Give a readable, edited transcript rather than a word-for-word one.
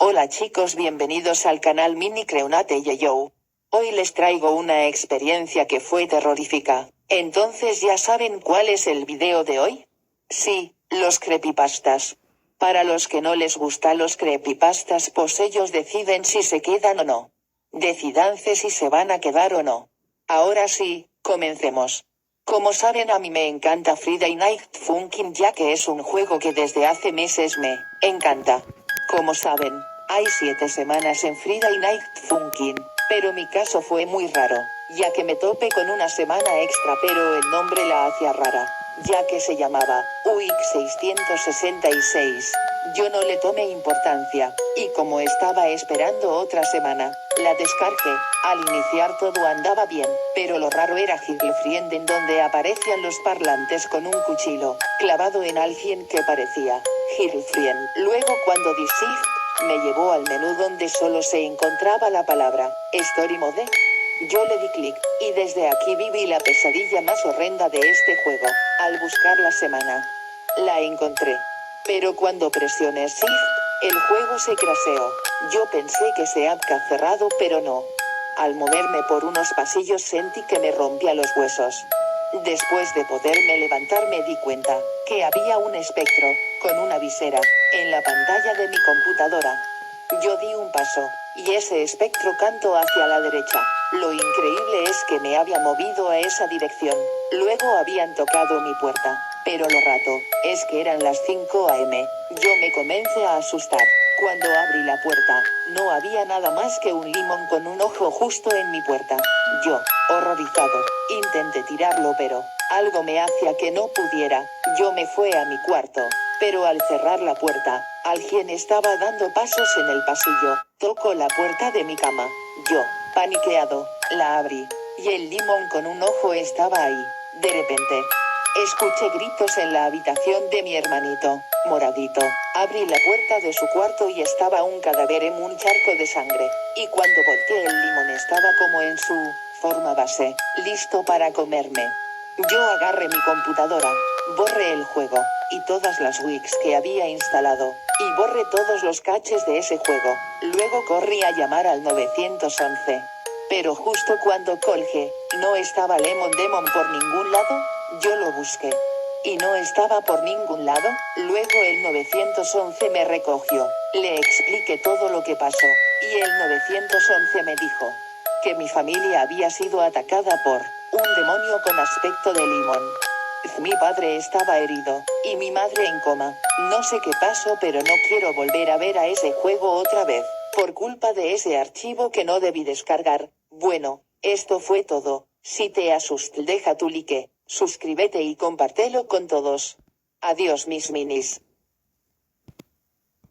Hola chicos, bienvenidos al canal Mini Creunate Yo. Hoy les traigo una experiencia que fue terrorífica. Entonces ya saben cuál es el video de hoy. Sí, los creepypastas. Para los que no les gustan los creepypastas, pues ellos deciden si se quedan o no. Decidanse si se van a quedar o no. Ahora sí, comencemos. Como saben, a mí me encanta Friday Night Funkin', ya que es un juego que desde hace meses me encanta. Como saben, hay 7 semanas en Friday Night Funkin', pero mi caso fue muy raro, ya que me topé con una semana extra, pero el nombre la hacía rara, ya que se llamaba Week 666. Yo no le tomé importancia, y como estaba esperando otra semana, la descargué. Al iniciar todo andaba bien, pero lo raro era Friend, en donde aparecían los parlantes con un cuchillo clavado en alguien que parecía Friend. Luego cuando di Shift, me llevó al menú donde solo se encontraba la palabra Story Mode. Yo le di clic, y desde aquí viví la pesadilla más horrenda de este juego. Al buscar la semana, la encontré. Pero cuando presioné Shift, el juego se craseó. Yo pensé que se había cerrado, pero no. Al moverme por unos pasillos sentí que me rompía los huesos. Después de poderme levantar me di cuenta que había un espectro, con una visera, en la pantalla de mi computadora. Yo di un paso, y ese espectro cantó hacia la derecha. Lo increíble es que me había movido a esa dirección. Luego habían tocado mi puerta, pero lo rato es que eran las 5 a.m. Yo me comencé a asustar. Cuando abrí la puerta, no había nada más que un limón con un ojo justo en mi puerta. Yo, horrorizado, intenté tirarlo, pero algo me hacía que no pudiera. Yo me fui a mi cuarto, pero al cerrar la puerta, alguien estaba dando pasos en el pasillo. Tocó la puerta de mi cama. Yo, paniqueado, la abrí, y el limón con un ojo estaba ahí. De repente, escuché gritos en la habitación de mi hermanito, moradito. Abrí la puerta de su cuarto y estaba un cadáver en un charco de sangre. Y cuando volteé, el limón estaba como en su forma base, listo para comerme. Yo agarré mi computadora, borré el juego, y todas las wikis que había instalado, y borré todos los caches de ese juego. Luego corrí a llamar al 911. Pero justo cuando colgué, no estaba Lemon Demon por ningún lado. Yo lo busqué, y no estaba por ningún lado. Luego el 911 me recogió. Le expliqué todo lo que pasó, y el 911 me dijo que mi familia había sido atacada por un demonio con aspecto de limón. Mi padre estaba herido, y mi madre en coma. No sé qué pasó, pero no quiero volver a ver a ese juego otra vez, por culpa de ese archivo que no debí descargar. Bueno, esto fue todo. Si te asustó, deja tu like, suscríbete y compártelo con todos. Adiós mis minis.